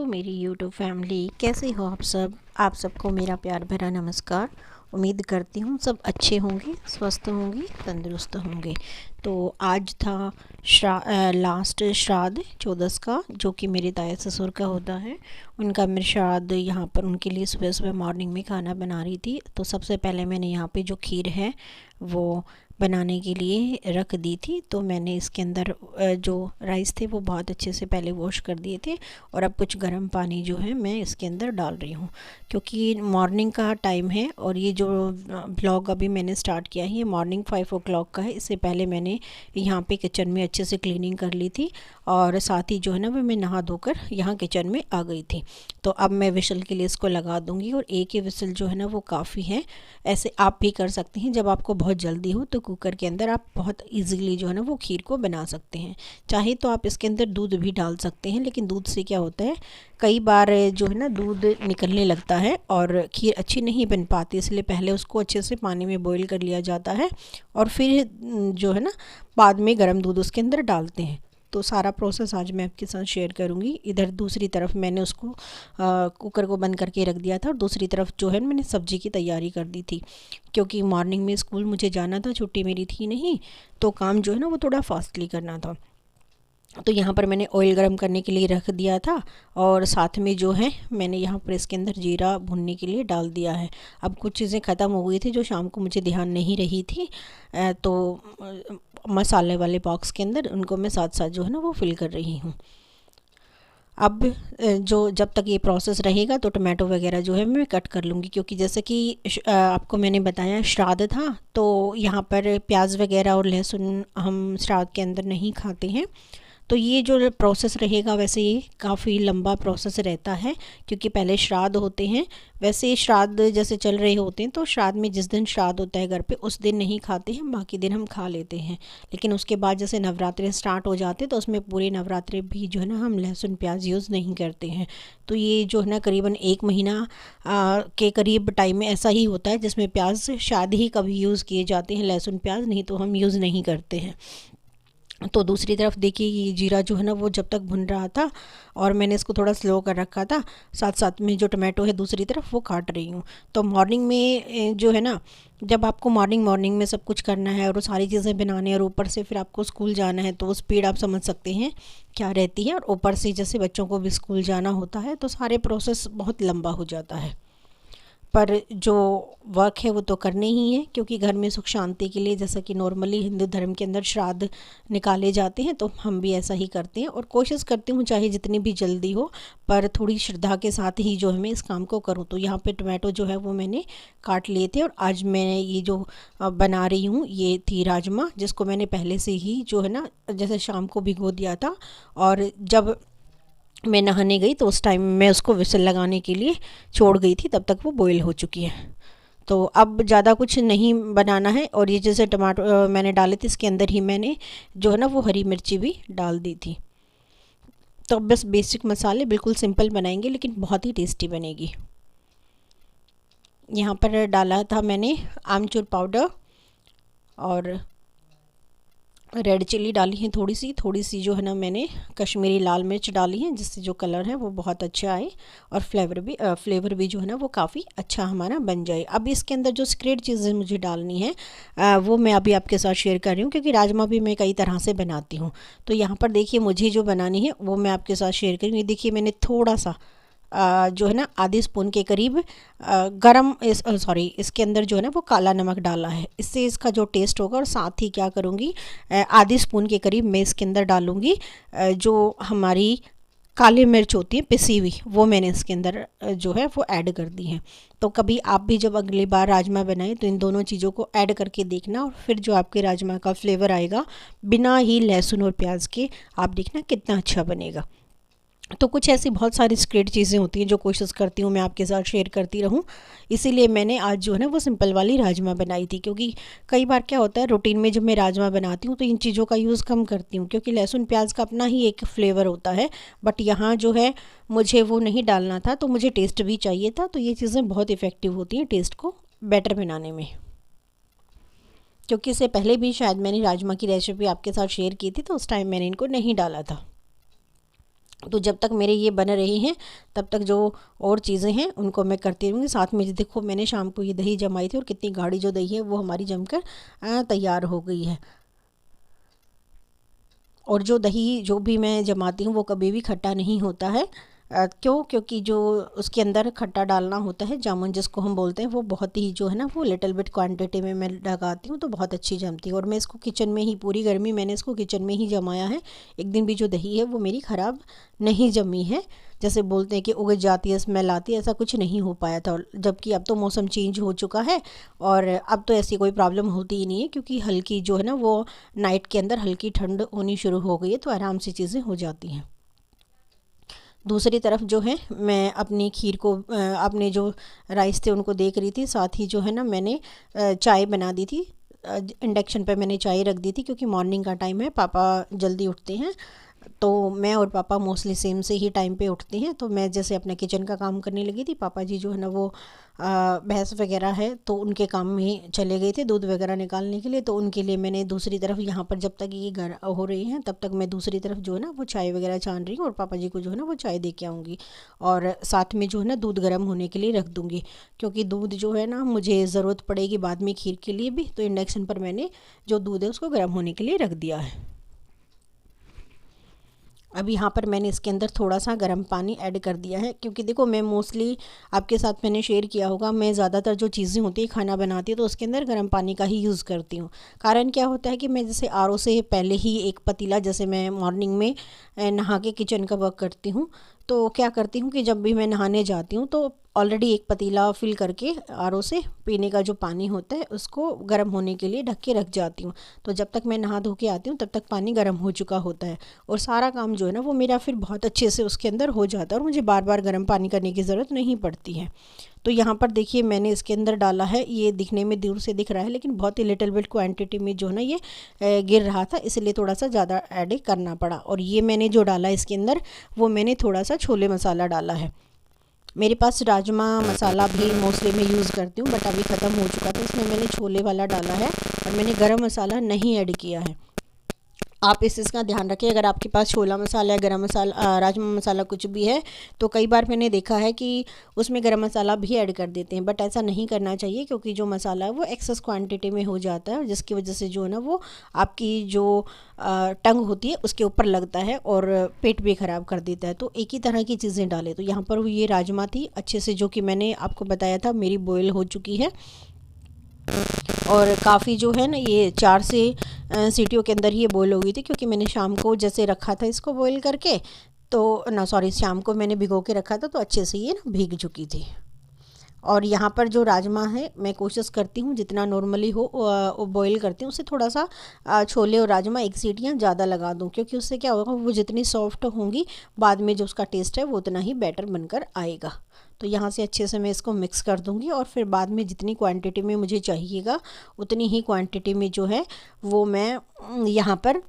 मेरी YouTube family, कैसे हो आप सबको मेरा प्यार भरा नमस्कार। उम्मीद करती हूँ सब अच्छे होंगे, स्वस्थ होंगे, तंदुरुस्त होंगे। तो आज था लास्ट श्राद्ध चौदस का, जो कि मेरे ताया ससुर का होता है। उनका मैं श्राद्ध यहाँ पर उनके लिए सुबह सुबह मॉर्निंग में खाना बना रही थी। तो सबसे पहले मैंने यहाँ पे जो खीर है वो बनाने के लिए रख दी थी। तो मैंने इसके अंदर जो राइस थे वो बहुत अच्छे से पहले वॉश कर दिए थे, और अब कुछ गर्म पानी जो है मैं इसके अंदर डाल रही हूँ, क्योंकि मॉर्निंग का टाइम है। और ये जो ब्लॉग अभी मैंने स्टार्ट किया है ये मॉर्निंग 5 o'clock का है। इससे पहले मैंने यहाँ पे किचन में अच्छे से क्लीनिंग कर ली थी, और साथ ही जो है ना वो मैं नहा धोकर यहाँ किचन में आ गई थी। तो अब मैं विसल के लिए इसको लगा दूँगी, और एक ही विसल जो है ना वो काफ़ी है। ऐसे आप भी कर सकते हैं, जब आपको बहुत जल्दी हो तो कुकर के अंदर आप बहुत इजीली जो है ना वो खीर को बना सकते हैं। चाहे तो आप इसके अंदर दूध भी डाल सकते हैं, लेकिन दूध से क्या होता है, कई बार जो है ना दूध निकलने लगता है और खीर अच्छी नहीं बन पाती। इसलिए पहले उसको अच्छे से पानी में बॉईल कर लिया जाता है, और फिर जो है ना बाद में गर्म दूध उसके अंदर डालते हैं। तो सारा प्रोसेस आज मैं आपके साथ शेयर करूंगी। इधर दूसरी तरफ मैंने उसको कुकर को बंद करके रख दिया था, और दूसरी तरफ जो है मैंने सब्ज़ी की तैयारी कर दी थी, क्योंकि मॉर्निंग में स्कूल मुझे जाना था, छुट्टी मेरी थी नहीं, तो काम जो है ना वो थोड़ा फास्टली करना था। तो यहाँ पर मैंने ऑयल गरम करने के लिए रख दिया था, और साथ में जो है मैंने यहाँ पर इसके अंदर जीरा भुनने के लिए डाल दिया है। अब कुछ चीज़ें ख़त्म हो गई थी जो शाम को मुझे ध्यान नहीं रही थी, तो मसाले वाले बॉक्स के अंदर उनको मैं साथ साथ जो है ना वो फिल कर रही हूँ। अब जो जब तक ये प्रोसेस रहेगा तो टमाटो वगैरह जो है मैं कट कर लूँगी, क्योंकि जैसे कि आपको मैंने बताया श्राद्ध था, तो यहाँ पर प्याज वगैरह और लहसुन हम श्राद्ध के अंदर नहीं खाते हैं। तो ये जो प्रोसेस रहेगा वैसे ये काफ़ी लंबा प्रोसेस रहता है, क्योंकि पहले श्राद्ध होते हैं। वैसे श्राद्ध जैसे चल रहे होते हैं तो श्राद्ध में जिस दिन श्राद्ध होता है घर पे उस दिन नहीं खाते हैं, बाकी दिन हम खा लेते हैं। लेकिन उसके बाद जैसे नवरात्रे स्टार्ट हो जाते हैं तो उसमें पूरे नवरात्रे भी जो है ना हम लहसुन प्याज यूज़ नहीं करते हैं। तो ये जो है ना करीबन 1 महीना के करीब टाइम में ऐसा ही होता है, जिसमें प्याज शायद ही कभी यूज़ किए जाते हैं, लहसुन प्याज नहीं तो हम यूज़ नहीं करते हैं। तो दूसरी तरफ देखिए ये जीरा जो है ना वो जब तक भुन रहा था, और मैंने इसको थोड़ा स्लो कर रखा था, साथ साथ में जो टमाटो है दूसरी तरफ वो काट रही हूँ। तो मॉर्निंग में जो है ना, जब आपको मॉर्निंग में सब कुछ करना है और वो सारी चीज़ें बनाने, और ऊपर से फिर आपको स्कूल जाना है, तो वो स्पीड आप समझ सकते हैं क्या रहती है। और ऊपर से जैसे बच्चों को भी स्कूल जाना होता है तो सारे प्रोसेस बहुत लंबा हो जाता है। पर जो वर्क है वो तो करने ही है, क्योंकि घर में सुख शांति के लिए, जैसा कि नॉर्मली हिंदू धर्म के अंदर श्राद्ध निकाले जाते हैं, तो हम भी ऐसा ही करते हैं। और कोशिश करती हूँ चाहे जितनी भी जल्दी हो, पर थोड़ी श्रद्धा के साथ ही जो है मैं इस काम को करूँ। तो यहाँ पे टमाटो जो है वो मैंने काट लिए थे, और आज मैं ये जो बना रही हूँ ये थी राजमा, जिसको मैंने पहले से ही जो है ना जैसे शाम को भिगो दिया था, और जब मैं नहाने गई तो उस टाइम मैं उसको विसल लगाने के लिए छोड़ गई थी, तब तक वो बॉईल हो चुकी है। तो अब ज़्यादा कुछ नहीं बनाना है। और ये जैसे टमाटो मैंने डाले थे, इसके अंदर ही मैंने जो है ना वो हरी मिर्ची भी डाल दी थी। तो बस बेसिक मसाले, बिल्कुल सिंपल बनाएंगे लेकिन बहुत ही टेस्टी बनेगी। यहाँ पर डाला था मैंने आमचूर पाउडर, और रेड चिल्ली डाली है थोड़ी सी जो है ना मैंने कश्मीरी लाल मिर्च डाली है, जिससे जो कलर है वो बहुत अच्छा आए, और फ्लेवर भी जो है ना वो काफ़ी अच्छा हमारा बन जाए। अब इसके अंदर जो सीक्रेट चीज़ें मुझे डालनी है वो मैं अभी आपके साथ शेयर कर रही हूँ, क्योंकि राजमा भी मैं कई तरह से बनाती हूँ। तो यहाँ पर देखिए मुझे जो बनानी है वो मैं आपके साथ शेयर करूँगी। देखिए मैंने थोड़ा सा जो है ना आधी स्पून के करीब इसके अंदर जो है ना वो काला नमक डाला है, इससे इसका जो टेस्ट होगा। और साथ ही क्या करूँगी, आधी स्पून के करीब मैं इसके अंदर डालूँगी जो हमारी काली मिर्च होती है पिसी हुई, वो मैंने इसके अंदर जो है वो ऐड कर दी है। तो कभी आप भी जब अगली बार राजमा बनाएं तो इन दोनों चीज़ों को ऐड करके देखना, और फिर जो आपके राजमा का फ्लेवर आएगा बिना ही लहसुन और प्याज के, आप देखना कितना अच्छा बनेगा। तो कुछ ऐसी बहुत सारी सीक्रेट चीज़ें होती हैं जो कोशिश करती हूँ मैं आपके साथ शेयर करती रहूँ। इसीलिए मैंने आज जो है ना वो सिंपल वाली राजमा बनाई थी, क्योंकि कई बार क्या होता है रूटीन में जब मैं राजमा बनाती हूँ तो इन चीज़ों का यूज़ कम करती हूँ, क्योंकि लहसुन प्याज का अपना ही एक फ्लेवर होता है। बट यहाँ जो है मुझे वो नहीं डालना था, तो मुझे टेस्ट भी चाहिए था। तो ये चीज़ें बहुत इफ़ेक्टिव होती हैं टेस्ट को बेटर बनाने में, क्योंकि इससे पहले भी शायद मैंने राजमा की रेसिपी आपके साथ शेयर की थी, तो उस टाइम मैंने इनको नहीं डाला था। तो जब तक मेरे ये बन रहे हैं तब तक जो और चीज़ें हैं उनको मैं करती रहूँगी। साथ में देखो मैंने शाम को ये दही जमाई थी और कितनी गाढ़ी जो दही है वो हमारी जमकर तैयार हो गई है। और जो दही जो भी मैं जमाती हूँ वो कभी भी खट्टा नहीं होता है। क्यों? क्योंकि जो उसके अंदर खट्टा डालना होता है, जामुन जिसको हम बोलते हैं, वो बहुत ही जो है ना वो लिटिल बिट क्वांटिटी में मैं लगाती हूँ तो बहुत अच्छी जमती है। और मैं इसको किचन में ही, पूरी गर्मी मैंने इसको किचन में ही जमाया है। एक दिन भी जो दही है वो मेरी ख़राब नहीं जमी है। जैसे बोलते हैं कि उगल जाती है, स्मेल आती है, ऐसा कुछ नहीं हो पाया था। जबकि अब तो मौसम चेंज हो चुका है और अब तो ऐसी कोई प्रॉब्लम होती ही नहीं है, क्योंकि हल्की जो है ना वो नाइट के अंदर हल्की ठंड होनी शुरू हो गई है, तो आराम से चीज़ें हो जाती हैं। दूसरी तरफ जो है मैं अपनी खीर को अपने जो राइस थे उनको देख रही थी। साथ ही जो है ना मैंने चाय बना दी थी। इंडक्शन पे मैंने चाय रख दी थी क्योंकि मॉर्निंग का टाइम है, पापा जल्दी उठते हैं। तो मैं और पापा मोस्टली सेम से ही टाइम पे उठते हैं। तो मैं जैसे अपने किचन का काम करने लगी थी, पापा जी जो है ना वो भैंस वगैरह है तो उनके काम में चले गए थे दूध वगैरह निकालने के लिए। तो उनके लिए मैंने दूसरी तरफ यहाँ पर जब तक ये घर हो रही हैं तब तक मैं दूसरी तरफ जो है ना वो चाय वगैरह छान रही हूँ और पापा जी को जो है ना वो चाय दे के आऊँगी। और साथ में जो है ना दूध गर्म होने के लिए रख दूँगी, क्योंकि दूध जो है ना मुझे ज़रूरत पड़ेगी बाद में खीर के लिए भी। तो इंडक्शन पर मैंने जो दूध है उसको गर्म होने के लिए रख दिया है। अब यहाँ पर मैंने इसके अंदर थोड़ा सा गर्म पानी ऐड कर दिया है, क्योंकि देखो मैं मोस्टली आपके साथ मैंने शेयर किया होगा, मैं ज़्यादातर जो चीज़ें होती है खाना बनाती है तो उसके अंदर गर्म पानी का ही यूज़ करती हूँ। कारण क्या होता है कि मैं जैसे आरओ से पहले ही एक पतीला, जैसे मैं मॉर्निंग में नहा के किचन का वर्क करती हूँ तो क्या करती हूँ कि जब भी मैं नहाने जाती हूँ तो ऑलरेडी एक पतीला फिल करके आरओ से पीने का जो पानी होता है उसको गर्म होने के लिए ढक के रख जाती हूँ। तो जब तक मैं नहा धो के आती हूँ तब तक पानी गर्म हो चुका होता है और सारा काम जो है ना वो मेरा फिर बहुत अच्छे से उसके अंदर हो जाता है और मुझे बार बार गर्म पानी करने की ज़रूरत नहीं पड़ती है। तो यहाँ पर देखिए मैंने इसके अंदर डाला है, ये दिखने में दूर से दिख रहा है लेकिन बहुत ही लिटिल बिट क्वांटिटी में जो है ना ये गिर रहा था, इसलिए थोड़ा सा ज़्यादा ऐड करना पड़ा। और ये मैंने जो डाला इसके अंदर वो मैंने थोड़ा सा छोले मसाला डाला है। मेरे पास राजमा मसाला भी मोस्टली मैं यूज़ करती हूँ बट अभी ख़त्म हो चुका था, इसमें मैंने छोले वाला डाला है और मैंने गरम मसाला नहीं ऐड किया है। आप इस चीज़ का ध्यान रखें, अगर आपके पास छोला मसाला या गरम मसाला राजमा मसाला कुछ भी है तो कई बार मैंने देखा है कि उसमें गरम मसाला भी ऐड कर देते हैं, बट ऐसा नहीं करना चाहिए क्योंकि जो मसाला है वो एक्सेस क्वांटिटी में हो जाता है, जिसकी वजह से जो है ना वो आपकी जो टंग होती है उसके ऊपर लगता है और पेट भी ख़राब कर देता है। तो एक ही तरह की चीज़ें डालें। तो यहाँ पर ये राजमा थी अच्छे से, जो कि मैंने आपको बताया था मेरी बॉयल हो चुकी है और काफ़ी जो है ना ये 4 से सीटियों के अंदर ही ये बॉयल हो गई थी, क्योंकि मैंने शाम को जैसे रखा था इसको बॉयल करके, तो ना सॉरी शाम को मैंने भिगो के रखा था तो अच्छे से ये ना भीग चुकी थी। और यहाँ पर जो राजमा है मैं कोशिश करती हूँ जितना नॉर्मली हो बॉईल करती हूँ उससे थोड़ा सा छोले और राजमा एक सीटियाँ ज़्यादा लगा दूँ, क्योंकि उससे क्या होगा वो जितनी सॉफ्ट होंगी बाद में जो उसका टेस्ट है वो उतना ही बेटर बनकर आएगा। तो यहाँ से अच्छे से मैं इसको मिक्स कर दूँगी और फिर बाद में जितनी क्वांटिटी में मुझे चाहिएगा उतनी ही क्वांटिटी में जो है वो मैं यहाँ पर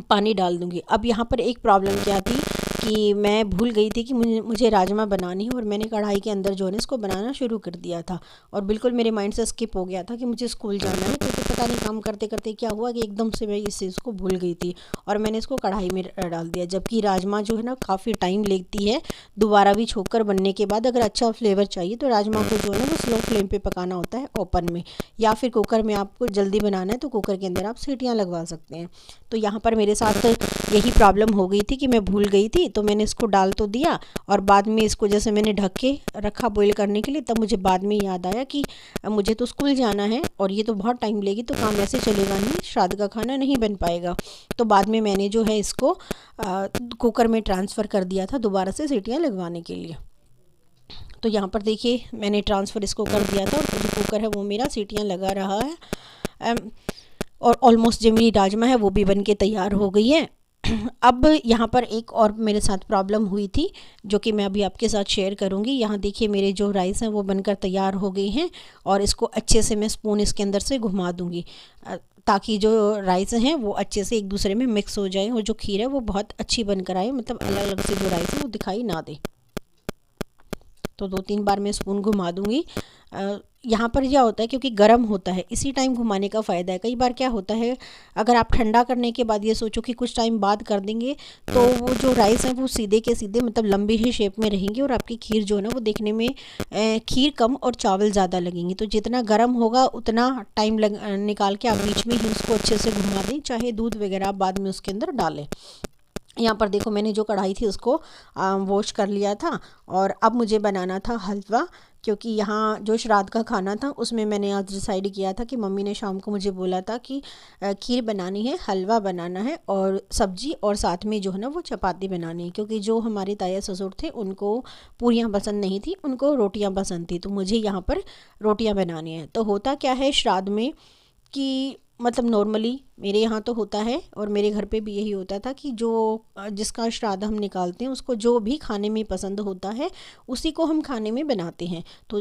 पानी डाल दूँगी। अब यहाँ पर एक प्रॉब्लम क्या थी कि मैं भूल गई थी कि मुझे राजमा बनानी है और मैंने कढ़ाई के अंदर जो है इसको बनाना शुरू कर दिया था और बिल्कुल मेरे माइंड से स्किप हो गया था कि मुझे स्कूल जाना है, क्योंकि पता नहीं काम करते करते क्या हुआ कि एकदम से मैं इस चीज़ को भूल गई थी और मैंने इसको कढ़ाई में डाल दिया। जबकि राजमा जो है ना काफ़ी टाइम लेती है दोबारा भी छोकर बनने के बाद। अगर अच्छा फ्लेवर चाहिए तो राजमा को जो है ना वो स्लो फ्लेम पर पकाना होता है ओपन में, या फिर कुकर में आपको जल्दी बनाना है तो कुकर के अंदर आप सीटियाँ लगवा सकते हैं। तो यहाँ पर मेरे साथ यही प्रॉब्लम हो गई थी कि मैं भूल गई थी, तो मैंने इसको डाल तो दिया और बाद में इसको जैसे मैंने ढक के रखा बॉईल करने के लिए, तब मुझे बाद में याद आया कि मुझे तो स्कूल जाना है और ये तो बहुत टाइम लेगी तो काम ऐसे चलेगा नहीं, श्राद्ध का खाना नहीं बन पाएगा। तो बाद में मैंने जो है इसको कुकर में ट्रांसफ़र कर दिया था दोबारा से सीटियाँ लगवाने के लिए। तो यहाँ पर देखिए मैंने ट्रांसफ़र इसको कर दिया था और जो कुकर है वो मेरा सीटियाँ लगा रहा है और ऑलमोस्ट जो मेरी राजमा है वो भी बन के तैयार हो गई है। अब यहाँ पर एक और मेरे साथ प्रॉब्लम हुई थी जो कि मैं अभी आपके साथ शेयर करूँगी। यहाँ देखिए मेरे जो राइस हैं वो बनकर तैयार हो गई हैं और इसको अच्छे से मैं स्पून इसके अंदर से घुमा दूँगी ताकि जो राइस हैं वो अच्छे से एक दूसरे में मिक्स हो जाए और जो खीर है वो बहुत अच्छी बनकर आए, मतलब अलग अलग से जो राइस है वो दिखाई ना दे। तो 2-3 बार मैं स्पून घुमा दूँगी। यहाँ पर क्या होता है, क्योंकि गर्म होता है इसी टाइम घुमाने का फ़ायदा है। कई बार क्या होता है, अगर आप ठंडा करने के बाद ये सोचो कि कुछ टाइम बाद कर देंगे, तो वो जो राइस है वो सीधे के सीधे मतलब लंबी ही शेप में रहेंगी, और आपकी खीर जो है ना वो देखने में खीर कम और चावल ज़्यादा लगेंगे। तो जितना गर्म होगा उतना टाइम निकाल के आप बीच में ही उसको अच्छे से घुमा दें, चाहे दूध वगैरह आप बाद में उसके अंदर डालें। यहाँ पर देखो मैंने जो कढ़ाई थी उसको वॉश कर लिया था, और अब मुझे बनाना था हलवा, क्योंकि यहाँ जो श्राद्ध का खाना था उसमें मैंने आज डिसाइड किया था कि मम्मी ने शाम को मुझे बोला था कि खीर बनानी है, हलवा बनाना है और सब्जी, और साथ में जो है ना वो चपाती बनानी है, क्योंकि जो हमारे ताया ससुर थे उनको पूरियाँ पसंद नहीं थी, उनको रोटियाँ पसंद थी, तो मुझे यहाँ पर रोटियाँ बनानी है। तो होता क्या है श्राद्ध में कि मतलब नॉर्मली मेरे यहाँ तो होता है, और मेरे घर पे भी यही होता था कि जो जिसका श्राद्ध हम निकालते हैं उसको जो भी खाने में पसंद होता है उसी को हम खाने में बनाते हैं। तो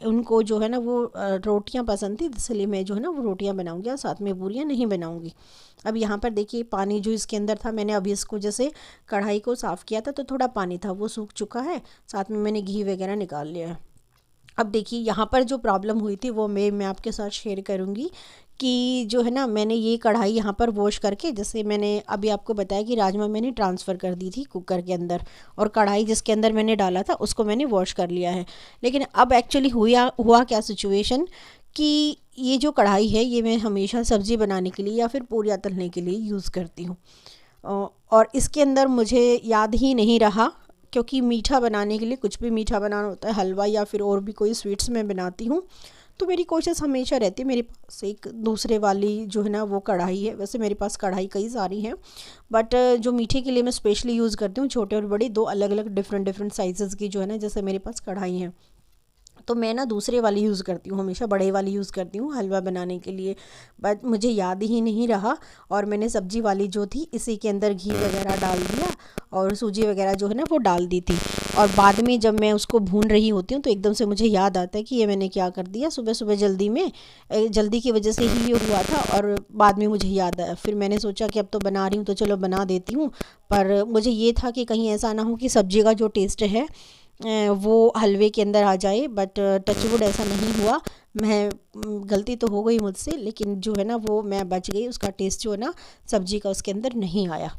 उनको जो है ना वो रोटियां पसंद थी, इसलिए मैं जो है ना वो रोटियां बनाऊंगी और साथ में पूरियां नहीं बनाऊंगी। अब यहाँ पर देखिए पानी जो इसके अंदर था, मैंने अभी इसको जैसे कढ़ाई को साफ़ किया था तो थोड़ा पानी था वो सूख चुका है, साथ में मैंने घी वगैरह निकाल लिया है। अब देखिए यहाँ पर जो प्रॉब्लम हुई थी वो मैं आपके साथ शेयर करूँगी कि जो है ना मैंने ये कढ़ाई यहाँ पर वॉश करके, जैसे मैंने अभी आपको बताया कि राजमा मैंने ट्रांसफ़र कर दी थी कुकर के अंदर, और कढ़ाई जिसके अंदर मैंने डाला था उसको मैंने वॉश कर लिया है। लेकिन अब एक्चुअली हुआ क्या सिचुएशन कि ये जो कढ़ाई है ये मैं हमेशा सब्ज़ी बनाने के लिए या फिर पूरियाँ तलने के लिए यूज़ करती हूँ, और इसके अंदर मुझे याद ही नहीं रहा, क्योंकि मीठा बनाने के लिए कुछ भी मीठा बनाना होता है, हलवा या फिर और भी कोई स्वीट्स मैं बनाती हूँ, तो मेरी कोशिश हमेशा रहती है मेरे पास एक दूसरे वाली जो है ना वो कढ़ाई है। वैसे मेरे पास कढ़ाई कई सारी हैं, बट जो मीठे के लिए मैं स्पेशली यूज़ करती हूँ छोटे और बड़ी, दो अलग अलग डिफरेंट साइज़ेस की जो है ना जैसे मेरे पास कढ़ाई हैं, तो मैं ना दूसरे वाली यूज़ करती हूँ, हमेशा बड़े वाली यूज़ करती हूँ हलवा बनाने के लिए, बट मुझे याद ही नहीं रहा, और मैंने सब्ज़ी वाली जो थी इसी के अंदर घी वगैरह डाल दिया और सूजी वगैरह जो है ना वो डाल दी थी। और बाद में जब मैं उसको भून रही होती हूँ तो एकदम से मुझे याद आता है कि ये मैंने क्या कर दिया, सुबह सुबह जल्दी में, जल्दी की वजह से ही ये हुआ था, और बाद में मुझे याद आया। फिर मैंने सोचा कि अब तो बना रही हूँ तो चलो बना देती हूँ, पर मुझे ये था कि कहीं ऐसा ना हो कि सब्ज़ी का जो टेस्ट है वो हलवे के अंदर आ जाए, बट टचवुड ऐसा नहीं हुआ। मैं गलती तो हो गई मुझसे, लेकिन जो है ना वो मैं बच गई, उसका टेस्ट जो है ना सब्ज़ी का उसके अंदर नहीं आया।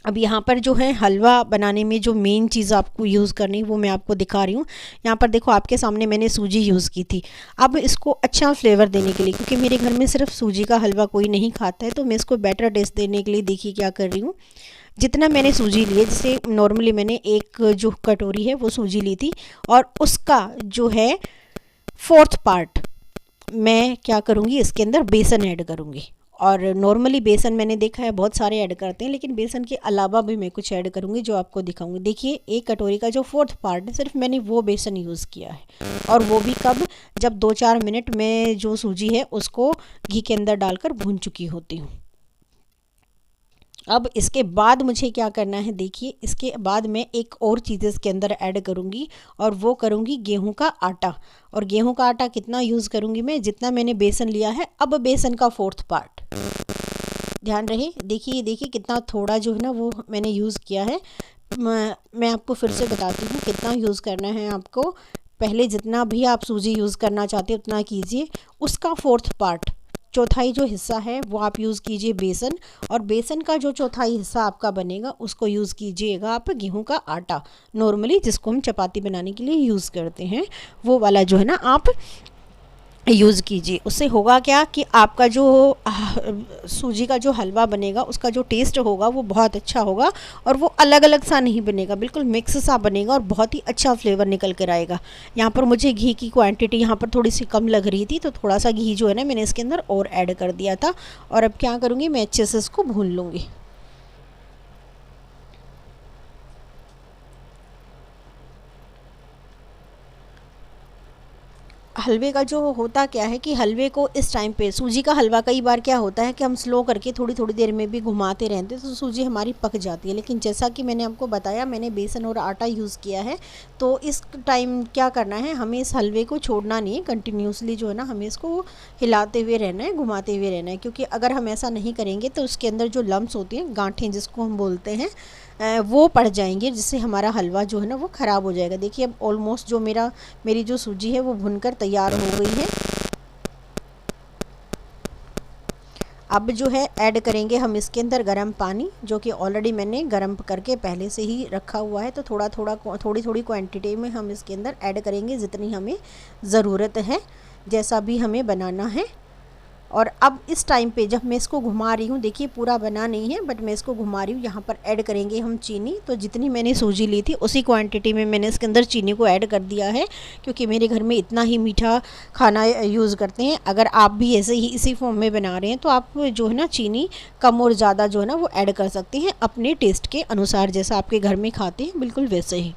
अब यहाँ पर जो है हलवा बनाने में जो मेन चीज़ आपको यूज़ करनी वो मैं आपको दिखा रही हूँ। यहाँ पर देखो आपके सामने मैंने सूजी यूज़ की थी। अब इसको अच्छा फ्लेवर देने के लिए, क्योंकि मेरे घर में सिर्फ सूजी का हलवा कोई नहीं खाता है, तो मैं इसको बेटर टेस्ट देने के लिए देखिए क्या कर रही हूँ। जितना मैंने सूजी ली है, जैसे नॉर्मली मैंने एक जो कटोरी है वो सूजी ली थी, और उसका जो है 4th पार्ट मैं क्या करूँगी, इसके अंदर बेसन ऐड करूँगी। और नॉर्मली बेसन मैंने देखा है बहुत सारे ऐड करते हैं, लेकिन बेसन के अलावा भी मैं कुछ ऐड करूँगी जो आपको दिखाऊंगी। देखिए एक कटोरी का जो 4th पार्ट है सिर्फ मैंने वो बेसन यूज़ किया है, और वो भी कब, जब 2-4 मिनट में जो सूजी है उसको घी के अंदर डालकर भून चुकी होती हूँ। अब इसके बाद मुझे क्या करना है, देखिए इसके बाद मैं एक और चीज़ इसके अंदर ऐड करूँगी, और वो करूँगी गेहूं का आटा। और गेहूं का आटा कितना यूज़ करूँगी मैं, जितना मैंने बेसन लिया है। अब बेसन का 4th पार्ट ध्यान रहे, देखिए देखिए कितना थोड़ा जो है ना वो मैंने यूज़ किया है। मैं आपको फिर से बताती हूँ कितना यूज़ करना है आपको। पहले जितना भी आप सूजी यूज़ करना चाहते हैं उतना कीजिए, उसका 4th पार्ट, चौथाई जो हिस्सा है वो आप यूज़ कीजिए बेसन, और बेसन का जो चौथाई हिस्सा आपका बनेगा उसको यूज़ कीजिएगा आप गेहूं का आटा, नॉर्मली जिसको हम चपाती बनाने के लिए यूज़ करते हैं वो वाला जो है ना आप यूज़ कीजिए। उससे होगा क्या कि आपका जो सूजी का जो हलवा बनेगा उसका जो टेस्ट होगा वो बहुत अच्छा होगा, और वो अलग अलग सा नहीं बनेगा, बिल्कुल मिक्स सा बनेगा और बहुत ही अच्छा फ्लेवर निकल कर आएगा। यहाँ पर मुझे घी की क्वांटिटी यहाँ पर थोड़ी सी कम लग रही थी, तो थोड़ा सा घी जो है ना मैंने इसके अंदर और ऐड कर दिया था। और अब क्या करूँगी, मैं अच्छे से इसको भून लूँगी। हलवे का जो होता क्या है कि हलवे को इस टाइम पे, सूजी का हलवा कई बार क्या होता है कि हम स्लो करके थोड़ी थोड़ी देर में भी घुमाते रहते हैं तो सूजी हमारी पक जाती है। लेकिन जैसा कि मैंने आपको बताया मैंने बेसन और आटा यूज़ किया है, तो इस टाइम क्या करना है, हमें इस हलवे को छोड़ना नहीं है, कंटिन्यूसली जो है ना हमें इसको हिलाते हुए रहना है, घुमाते हुए रहना है। क्योंकि अगर हम ऐसा नहीं करेंगे तो उसके अंदर जो लम्स होती हैं, गांठें जिसको हम बोलते हैं, वो पड़ जाएंगे, जिससे हमारा हलवा जो है ना वो ख़राब हो जाएगा। देखिए अब ऑलमोस्ट जो मेरी जो सूजी है वो भुनकर तैयार हो गई है। अब जो है ऐड करेंगे हम इसके अंदर गर्म पानी, जो कि ऑलरेडी मैंने गर्म करके पहले से ही रखा हुआ है। तो थोड़ी थोड़ी क्वांटिटी में हम इसके अंदर ऐड करेंगे जितनी हमें ज़रूरत है, जैसा भी हमें बनाना है। और अब इस टाइम पे जब मैं इसको घुमा रही हूँ, देखिए पूरा बना नहीं है बट मैं इसको घुमा रही हूँ, यहाँ पर ऐड करेंगे हम चीनी। तो जितनी मैंने सूजी ली थी उसी क्वांटिटी में मैंने इसके अंदर चीनी को ऐड कर दिया है, क्योंकि मेरे घर में इतना ही मीठा खाना यूज़ करते हैं। अगर आप भी ऐसे ही इसी फॉर्म में बना रहे हैं तो आप जो है ना चीनी कम और ज़्यादा जो है ना वो ऐड कर सकते हैं अपने टेस्ट के अनुसार, जैसा आपके घर में खाते हैं बिल्कुल वैसे ही।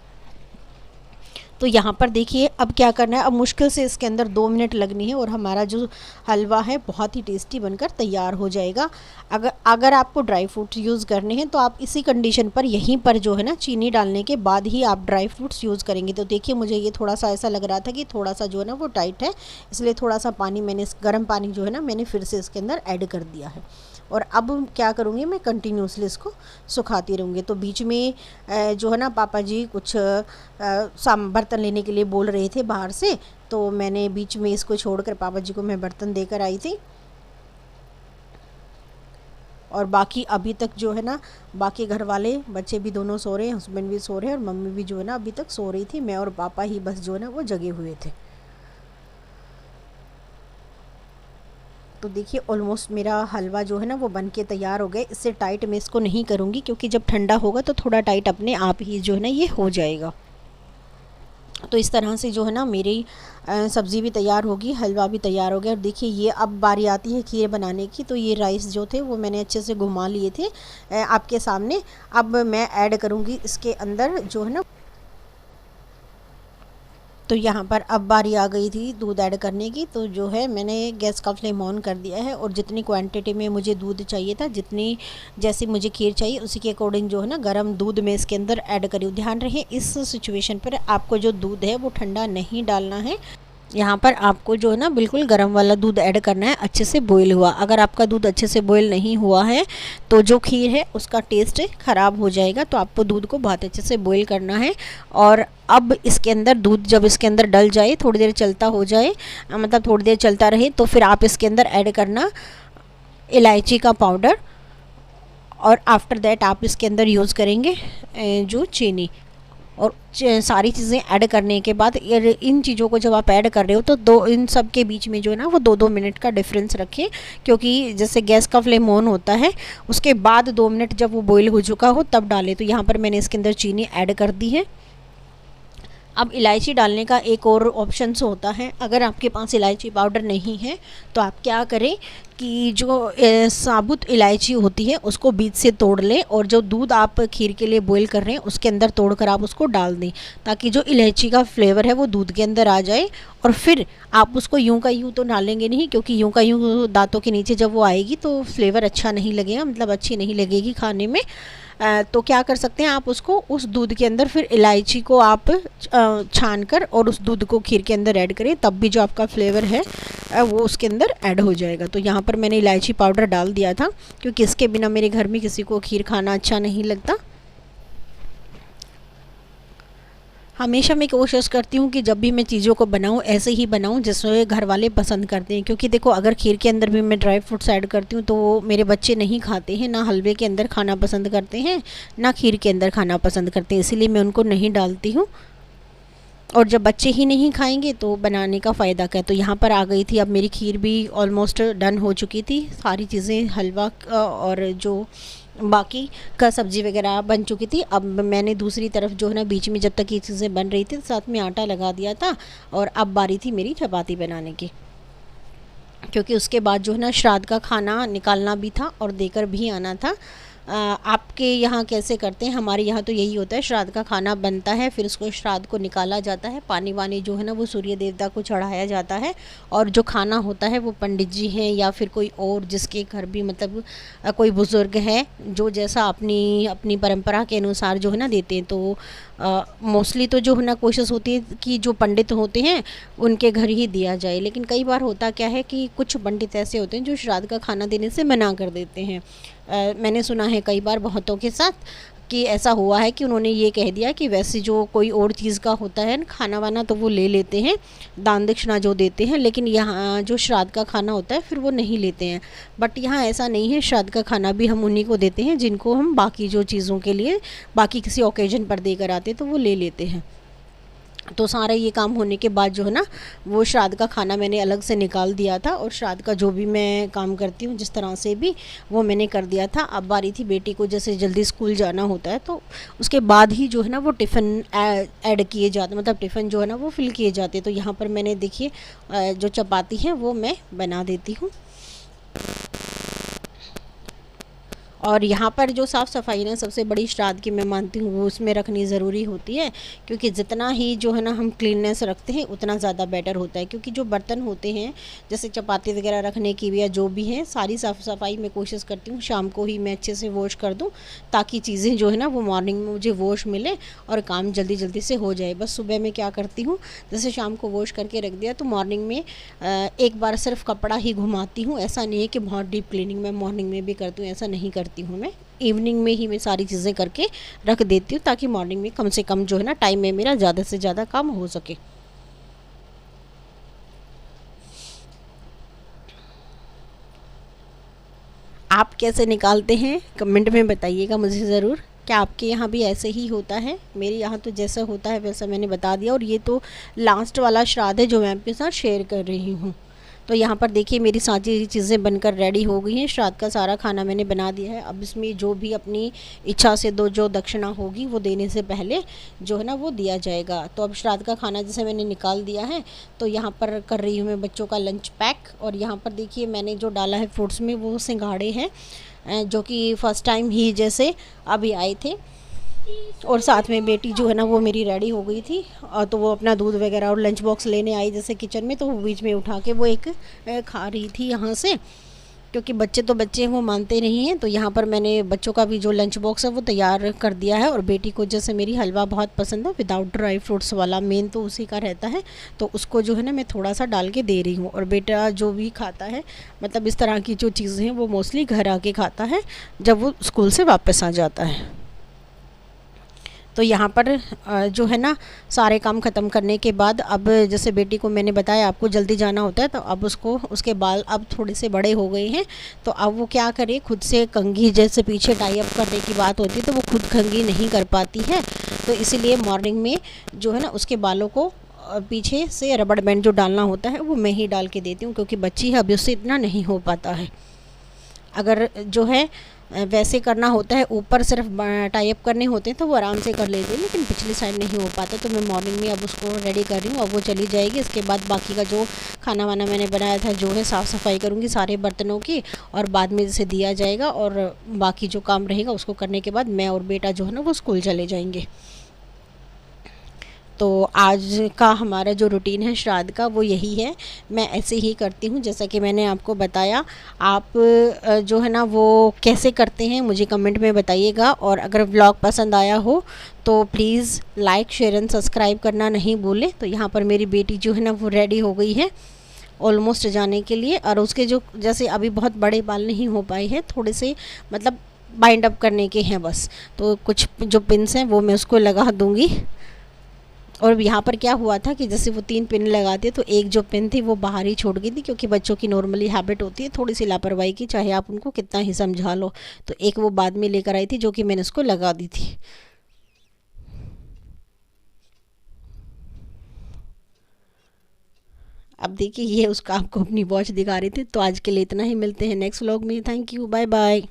तो यहाँ पर देखिए अब क्या करना है, अब मुश्किल से इसके अंदर 2 मिनट लगनी है और हमारा जो हलवा है बहुत ही टेस्टी बनकर तैयार हो जाएगा। अगर आपको ड्राई फ्रूट्स यूज़ करने हैं तो आप इसी कंडीशन पर यहीं पर जो है ना चीनी डालने के बाद ही आप ड्राई फ्रूट्स यूज़ करेंगे। तो देखिए मुझे ये थोड़ा सा ऐसा लग रहा था कि थोड़ा सा जो है ना वो टाइट है, इसलिए थोड़ा सा पानी मैंने गर्म पानी जो है ना मैंने फिर से इसके अंदर ऐड कर दिया है। और अब क्या करूँगी, मैं कंटिन्यूसली इसको सुखाती रहूँगी। तो बीच में जो है ना पापा जी कुछ बर्तन लेने के लिए बोल रहे थे बाहर से, तो मैंने बीच में इसको छोड़कर पापा जी को मैं बर्तन देकर आई थी। और बाकी अभी तक जो है ना बाकी घर वाले बच्चे भी दोनों सो रहे हैं, हस्बैंड भी सो रहे हैं और मम्मी भी जो है ना अभी तक सो रही थी। मैं और पापा ही बस जो है ना वो जगे हुए थे। तो देखिए ऑलमोस्ट मेरा हलवा जो है ना वो बन के तैयार हो गया। इससे टाइट मैं इसको नहीं करूँगी, क्योंकि जब ठंडा होगा तो थोड़ा टाइट अपने आप ही जो है ना ये हो जाएगा। तो इस तरह से जो है ना मेरी सब्ज़ी भी तैयार होगी, हलवा भी तैयार हो गया। और देखिए ये अब बारी आती है खीर बनाने की। तो ये राइस जो थे वो मैंने अच्छे से घुमा लिए थे आपके सामने। अब मैं ऐड करूँगी इसके अंदर जो है ना, तो यहाँ पर अब बारी आ गई थी दूध ऐड करने की। तो जो है मैंने गैस का फ्लेम ऑन कर दिया है और जितनी क्वांटिटी में मुझे दूध चाहिए था, जितनी जैसी मुझे खीर चाहिए उसी के अकॉर्डिंग जो है ना गर्म दूध में इसके अंदर ऐड करी हूँ। ध्यान रहे इस सिचुएशन पर आपको जो दूध है वो ठंडा नहीं डालना है। यहाँ पर आपको जो है ना बिल्कुल गर्म वाला दूध ऐड करना है, अच्छे से बॉईल हुआ। अगर आपका दूध अच्छे से बॉईल नहीं हुआ है तो जो खीर है उसका टेस्ट ख़राब हो जाएगा। तो आपको दूध को बहुत अच्छे से बॉईल करना है। और अब इसके अंदर दूध जब इसके अंदर डल जाए, थोड़ी देर चलता हो जाए, मतलब थोड़ी देर चलता रहे, तो फिर आप इसके अंदर ऐड करना इलायची का पाउडर। और आफ्टर दैट आप इसके अंदर यूज़ करेंगे जो चीनी। और सारी चीज़ें ऐड करने के बाद इन चीज़ों को जब आप ऐड कर रहे हो तो इन सब के बीच में जो है ना वो 2-2 मिनट का डिफरेंस रखें, क्योंकि जैसे गैस का फ्लेम ऑन होता है उसके बाद 2 मिनट जब वो बॉईल हो चुका हो तब डालें। तो यहाँ पर मैंने इसके अंदर चीनी ऐड कर दी है। अब इलायची डालने का एक और ऑप्शन होता है, अगर आपके पास इलायची पाउडर नहीं है तो आप क्या करें कि जो साबुत इलायची होती है उसको बीच से तोड़ लें और जो दूध आप खीर के लिए बॉईल कर रहे हैं उसके अंदर तोड़कर आप उसको डाल दें, ताकि जो इलायची का फ्लेवर है वो दूध के अंदर आ जाए। और फिर आप उसको यूं का यूं तो डालेंगे नहीं, क्योंकि यूं का यूं दांतों के नीचे जब वो आएगी तो फ्लेवर अच्छा नहीं लगेगा, मतलब अच्छी नहीं लगेगी खाने में। तो क्या कर सकते हैं आप उसको उस दूध के अंदर फिर इलायची को आप छान कर और उस दूध को खीर के अंदर ऐड करें, तब भी जो आपका फ्लेवर है वो उसके अंदर ऐड हो जाएगा। तो यहाँ पर मैंने इलायची पाउडर डाल दिया था, क्योंकि इसके बिना मेरे घर में किसी को खीर खाना अच्छा नहीं लगता। हमेशा मैं कोशिश करती हूँ कि जब भी मैं चीज़ों को बनाऊँ ऐसे ही बनाऊँ जैसे घर वाले पसंद करते हैं, क्योंकि देखो अगर खीर के अंदर भी मैं ड्राई फ्रूट्स ऐड करती हूँ तो मेरे बच्चे नहीं खाते हैं, ना हलवे के अंदर खाना पसंद करते हैं ना खीर के अंदर खाना पसंद करते हैं, इसीलिए मैं उनको नहीं डालती हूँ। और जब बच्चे ही नहीं खाएंगे तो बनाने का फ़ायदा क्या। तो यहाँ पर आ गई थी, अब मेरी खीर भी ऑलमोस्ट डन हो चुकी थी, सारी चीज़ें हलवा और जो बाकी का सब्ज़ी वगैरह बन चुकी थी। अब मैंने दूसरी तरफ जो है ना बीच में जब तक ये चीज़ें बन रही थी साथ में आटा लगा दिया था, और अब बारी थी मेरी चपाती बनाने की, क्योंकि उसके बाद जो है ना श्राद्ध का खाना निकालना भी था और देकर भी आना था। आपके यहाँ कैसे करते हैं? हमारे यहाँ तो यही होता है, श्राद्ध का खाना बनता है, फिर उसको श्राद्ध को निकाला जाता है, पानी वानी जो है ना वो सूर्य देवता को चढ़ाया जाता है, और जो खाना होता है वो पंडित जी हैं या फिर कोई और जिसके घर भी मतलब कोई बुज़ुर्ग है जो जैसा अपनी अपनी परंपरा के अनुसार जो है ना देते हैं। तो मोस्टली तो जो है ना कोशिश होती है कि जो पंडित होते हैं उनके घर ही दिया जाए, लेकिन कई बार होता क्या है कि कुछ पंडित ऐसे होते हैं जो श्राद्ध का खाना देने से मना कर देते हैं। मैंने सुना है कई बार बहुतों के साथ कि ऐसा हुआ है कि उन्होंने ये कह दिया कि वैसे जो कोई और चीज़ का होता है खाना वाना तो वो ले लेते हैं, दान दक्षिणा जो देते हैं, लेकिन यहाँ जो श्राद्ध का खाना होता है फिर वो नहीं लेते हैं। बट यहाँ ऐसा नहीं है, श्राद्ध का खाना भी हम उन्हीं को देते हैं जिनको हम बाकी जो चीज़ों के लिए बाकी किसी ओकेजन पर देकर आते तो वो ले लेते हैं। तो सारा ये काम होने के बाद जो है ना, वो श्राद्ध का खाना मैंने अलग से निकाल दिया था, और श्राद्ध का जो भी मैं काम करती हूँ जिस तरह से भी, वो मैंने कर दिया था। अब बारी थी बेटी को, जैसे जल्दी स्कूल जाना होता है तो उसके बाद ही जो है ना वो टिफ़िन ऐड किए जाते, मतलब टिफ़िन जो है ना वो फिल किए जाते। तो यहाँ पर मैंने देखिए जो चपाती है वो मैं बना देती हूँ। और यहाँ पर जो साफ़ सफाई ना सबसे बड़ी श्राद्ध की मैं मानती हूँ वो उसमें रखनी ज़रूरी होती है, क्योंकि जितना ही जो है ना हम क्लीननेस रखते हैं उतना ज़्यादा बेटर होता है। क्योंकि जो बर्तन होते हैं जैसे चपाती वगैरह रखने की भी या जो भी है, सारी साफ़ सफाई मैं कोशिश करती हूँ शाम को ही मैं अच्छे से वॉश कर दूँ, ताकि चीज़ें जो है ना वो मॉर्निंग में मुझे वॉश मिले और काम जल्दी जल्दी से हो जाए। बस सुबह में क्या करती हूँ, जैसे शाम को वॉश करके रख दिया तो मॉर्निंग में एक बार सिर्फ कपड़ा ही घुमाती हूँ। ऐसा नहीं है कि बहुत डीप क्लीनिंग मैं मॉर्निंग में भी करती हूँ, ऐसा नहीं करती हूँ मैं। इवनिंग में ही मैं सारी चीज़ें करके रख देती हूँ, ताकि मॉर्निंग में कम से कम जो है ना टाइम में मेरा ज़्यादा से ज़्यादा काम हो सके। आप कैसे निकालते हैं कमेंट में बताइएगा मुझे ज़रूर। क्या आपके यहाँ भी ऐसे ही होता है? मेरे यहाँ तो जैसा होता है वैसा मैंने बता दिया। और ये तो लास्ट वाला श्राद्ध है जो मैं आपके साथ शेयर कर रही हूँ। तो यहाँ पर देखिए मेरी सारी चीज़ें बनकर रेडी हो गई हैं। श्राद्ध का सारा खाना मैंने बना दिया है। अब इसमें जो भी अपनी इच्छा से जो दक्षिणा होगी वो देने से पहले जो है ना वो दिया जाएगा। तो अब श्राद्ध का खाना जैसे मैंने निकाल दिया है, तो यहाँ पर कर रही हूँ मैं बच्चों का लंच पैक। और यहाँ पर देखिए मैंने जो डाला है फ्रूट्स में वो सिंघाड़े हैं, जो कि फ़र्स्ट टाइम ही जैसे अभी आए थे। और साथ में बेटी जो है ना वो मेरी रेडी हो गई थी, और तो वो अपना दूध वगैरह और लंच बॉक्स लेने आई जैसे किचन में, तो वो बीच में उठा के वो एक खा रही थी यहाँ से। क्योंकि बच्चे तो बच्चे हैं, वो मानते नहीं हैं। तो यहाँ पर मैंने बच्चों का भी जो लंच बॉक्स है वो तैयार कर दिया है। और बेटी को जैसे मेरी हलवा बहुत पसंद है विदाउट ड्राई फ्रूट्स वाला, मेन तो उसी का रहता है, तो उसको जो है ना मैं थोड़ा सा डाल के दे रही हूँ। और बेटा जो भी खाता है, मतलब इस तरह की जो चीज़ें हैं वो मोस्टली घर आके खाता है जब वो स्कूल से वापस आ जाता है। तो यहाँ पर जो है ना सारे काम ख़त्म करने के बाद, अब जैसे बेटी को मैंने बताया आपको जल्दी जाना होता है, तो अब उसको उसके बाल अब थोड़े से बड़े हो गए हैं, तो अब वो क्या करे, खुद से कंघी जैसे पीछे टाई अप करने की बात होती है तो वो खुद कंघी नहीं कर पाती है। तो इसीलिए मॉर्निंग में जो है ना उसके बालों को पीछे से रबड़ बैंड जो डालना होता है वो मैं ही डाल के देती हूँ, क्योंकि बच्ची है अभी उससे इतना नहीं हो पाता है। अगर जो है वैसे करना होता है, ऊपर सिर्फ टाई अप करने होते हैं तो वो आराम से कर लेते हैं, लेकिन पिछली साइड नहीं हो पाता। तो मैं मॉर्निंग में अब उसको रेडी कर रही हूँ, अब वो चली जाएगी। इसके बाद बाकी का जो खाना वाना मैंने बनाया था जो है साफ़ सफाई करूँगी सारे बर्तनों की, और बाद में जैसे दिया जाएगा, और बाकी जो काम रहेगा उसको करने के बाद मैं और बेटा जो है ना वो स्कूल चले जाएंगे। तो आज का हमारा जो रूटीन है श्राद्ध का वो यही है। मैं ऐसे ही करती हूँ जैसा कि मैंने आपको बताया। आप जो है ना वो कैसे करते हैं मुझे कमेंट में बताइएगा। और अगर व्लॉग पसंद आया हो तो please like share and subscribe करना नहीं भूलें। तो यहाँ पर मेरी बेटी जो है ना वो रेडी हो गई है ऑलमोस्ट जाने के लिए। और उसके जो जैसे अभी बहुत बड़े बाल नहीं हो पाए हैं, थोड़े से मतलब बाइंड अप करने के हैं बस, तो कुछ जो पिन्स हैं वो मैं उसको लगा दूँगी। और यहाँ पर क्या हुआ था कि जैसे वो 3 पिन लगाते तो एक जो पिन थी वो बाहर ही छोड़ गई थी, क्योंकि बच्चों की नॉर्मली हैबिट होती है थोड़ी सी लापरवाही की, चाहे आप उनको कितना ही समझा लो। तो एक वो बाद में लेकर आई थी जो कि मैंने उसको लगा दी थी। अब देखिए ये उसका आपको अपनी वॉच दिखा रही थी। तो आज के लिए इतना ही, मिलते हैं नेक्स्ट व्लॉग में। Thank you, bye bye.